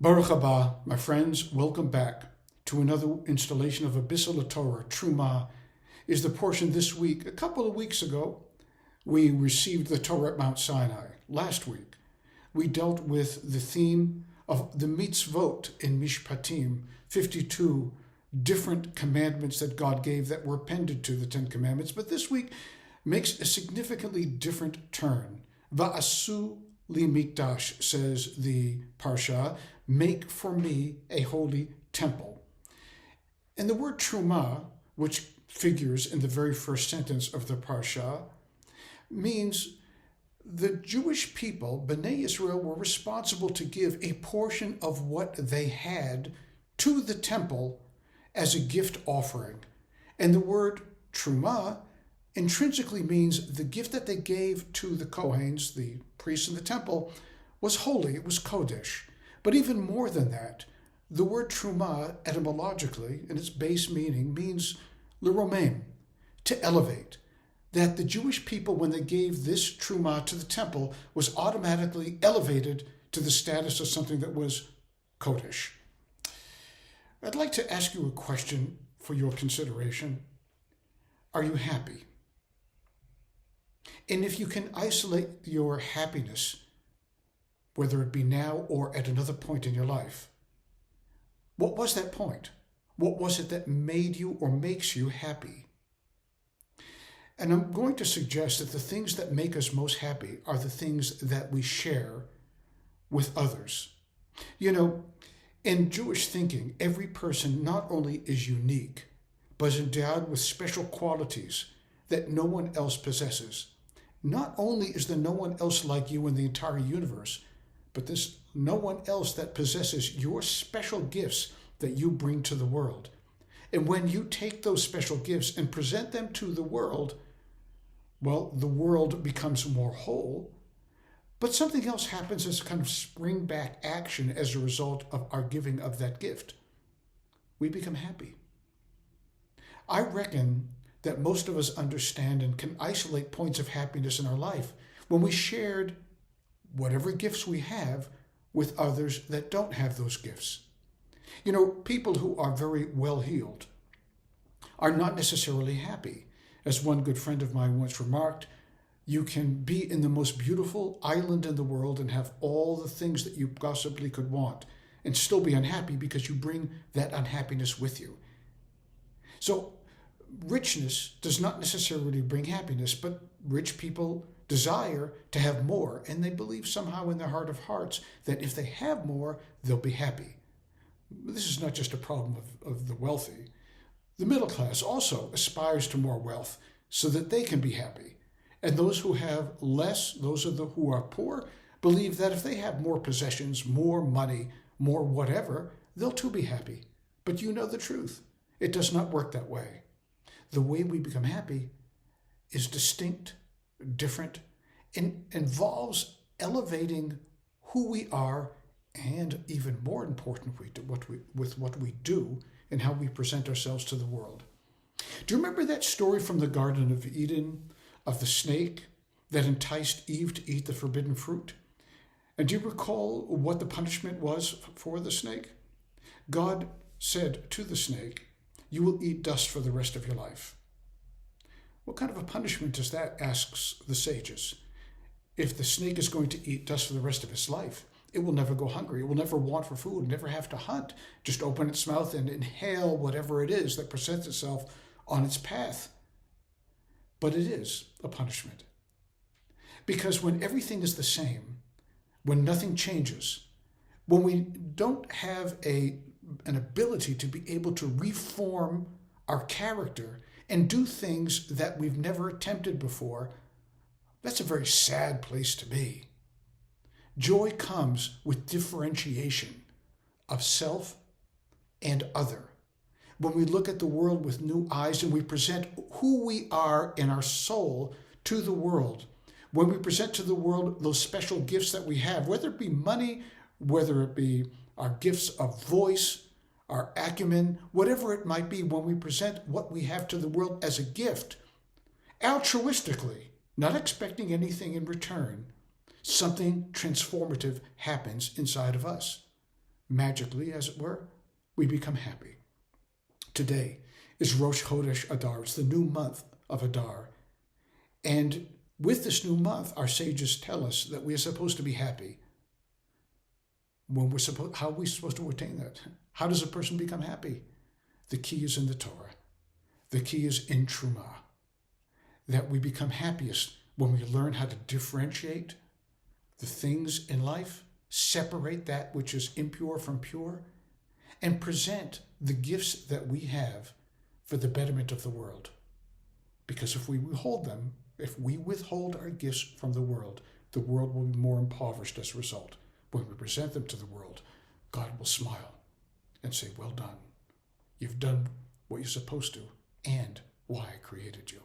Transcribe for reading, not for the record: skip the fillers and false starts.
Baruch haba, my friends, welcome back to another installation of a Biselleh Torah. Trumah is the portion this week. A couple of weeks ago, we received the Torah at Mount Sinai. Last week, we dealt with the theme of the mitzvot in Mishpatim, 52 different commandments that God gave that were appended to the Ten Commandments. But this week makes a significantly different turn. Va'asu li mikdash, says the Parsha, make for me a holy temple. And the word Trumah, which figures in the very first sentence of the Parsha, means the Jewish people, Bnei Israel, were responsible to give a portion of what they had to the temple as a gift offering. And the word Trumah intrinsically means the gift that they gave to the Kohanes, the priests in the temple, was holy, it was Kodesh. But even more than that, the word Trumah, etymologically, in its base meaning, means l'romem, to elevate. That the Jewish people, when they gave this Trumah to the temple, was automatically elevated to the status of something that was Kodesh. I'd like to ask you a question for your consideration. Are you happy? And if you can isolate your happiness, whether it be now or at another point in your life, what was that point? What was it that made you or makes you happy? And I'm going to suggest that the things that make us most happy are the things that we share with others. You know, in Jewish thinking, every person not only is unique, but is endowed with special qualities that no one else possesses. Not only is there no one else like you in the entire universe, but there's no one else that possesses your special gifts that you bring to the world. And when you take those special gifts and present them to the world, well, the world becomes more whole, but something else happens as a kind of spring back action as a result of our giving of that gift. We become happy. I reckon that most of us understand and can isolate points of happiness in our life when we shared whatever gifts we have with others that don't have those gifts. You know, people who are very well-heeled are not necessarily happy. As one good friend of mine once remarked, you can be in the most beautiful island in the world and have all the things that you possibly could want and still be unhappy because you bring that unhappiness with you. So richness does not necessarily bring happiness, but rich people desire to have more, and they believe somehow in their heart of hearts that if they have more, they'll be happy. This is not just a problem of the wealthy. The middle class also aspires to more wealth so that they can be happy. And those who have less, those who are poor, believe that if they have more possessions, more money, more whatever, they'll too be happy. But you know the truth. It does not work that way. The way we become happy is distinct, different, and involves elevating who we are and, even more importantly, with what we do and how we present ourselves to the world. Do you remember that story from the Garden of Eden of the snake that enticed Eve to eat the forbidden fruit? And do you recall what the punishment was for the snake? God said to the snake, "You will eat dust for the rest of your life." What kind of a punishment is that, asks the sages. If the snake is going to eat dust for the rest of its life, it will never go hungry. It will never want for food, never have to hunt. Just open its mouth and inhale whatever it is that presents itself on its path. But it is a punishment. Because when everything is the same, when nothing changes, when we don't have an ability to be able to reform our character and do things that we've never attempted before, that's a very sad place to be. Joy comes with differentiation of self and other. When we look at the world with new eyes and we present who we are in our soul to the world, when we present to the world those special gifts that we have, whether it be money, whether it be our gifts of voice, our acumen, whatever it might be, when we present what we have to the world as a gift, altruistically, not expecting anything in return, something transformative happens inside of us. magically, as it were, we become happy. Today is Rosh Chodesh Adar. It's the new month of Adar. And with this new month, our sages tell us that we are supposed to be happy. How are we supposed to attain that? How does a person become happy? The key is in the Torah. The key is in Trumah. That we become happiest when we learn how to differentiate the things in life, separate that which is impure from pure, and present the gifts that we have for the betterment of the world. Because if we withhold our gifts from the world will be more impoverished as a result. When we present them to the world, God will smile and say, well done. You've done what you're supposed to and why I created you.